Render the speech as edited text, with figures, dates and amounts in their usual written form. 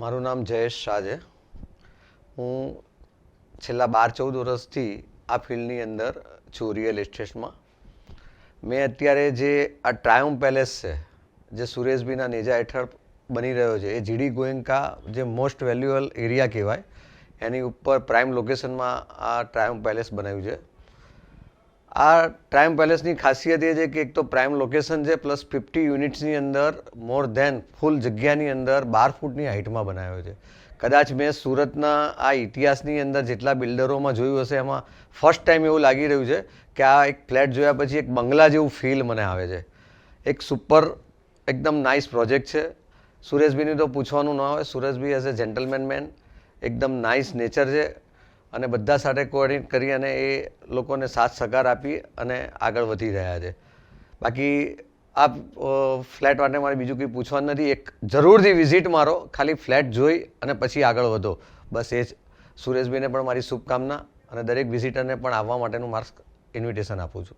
મારું નામ જયેશ શાહ છે. હું છેલ્લા 12-14 વર્ષથી આ ફિલ્ડની અંદર છું રિયલ એસ્ટેટમાં. મેં અત્યારે જે આ ટ્રાયમ્ફ પેલેસ છે જે સુરેશભાઈના નેજા હેઠળ બની રહ્યો છે, એ જીડી ગોયંકા જે મોસ્ટ વેલ્યુએબલ એરિયા કહેવાય એની ઉપર પ્રાઇમ લોકેશનમાં આ ટ્રાયમ્ફ પેલેસ બનાવ્યું છે. આ ટ્રાયમ્ફ પેલેસની ખાસિયત એ છે કે એક તો પ્રાઇમ લોકેશન છે, પ્લસ 50 યુનિટ્સની અંદર મોર ધેન ફૂલ જગ્યાની અંદર 12 ફૂટની હાઇટમાં બનાવ્યો છે. કદાચ મેં સુરતના આ ઇતિહાસની અંદર જેટલા બિલ્ડરોમાં જોયું હશે એમાં ફર્સ્ટ ટાઈમ એવું લાગી રહ્યું છે કે આ એક ફ્લેટ જોયા પછી એક બંગલા જેવું ફીલ મને આવે છે. એક સુપર એકદમ નાઇસ પ્રોજેક્ટ છે. સુરેશભાઈની તો પૂછવાનું ન હોય. Sureshbhai as a gentleman man એકદમ નાઇસ નેચર છે અને બધા સાથે કોઓર્ડિનેટ કરી અને એ લોકોને સાથ સહકાર આપી અને આગળ વધી રહ્યા છે. બાકી આ ફ્લેટ માટે મારે બીજું કંઈ પૂછવાનું નથી. એક જરૂરથી વિઝિટ મારો, ખાલી ફ્લેટ જોઈ અને પછી આગળ વધો, બસ એ જ. સુરેશભાઈને પણ મારી શુભકામના અને દરેક વિઝિટરને પણ આવવા માટેનું માર્ક્સ ઇન્વિટેશન આપું છું.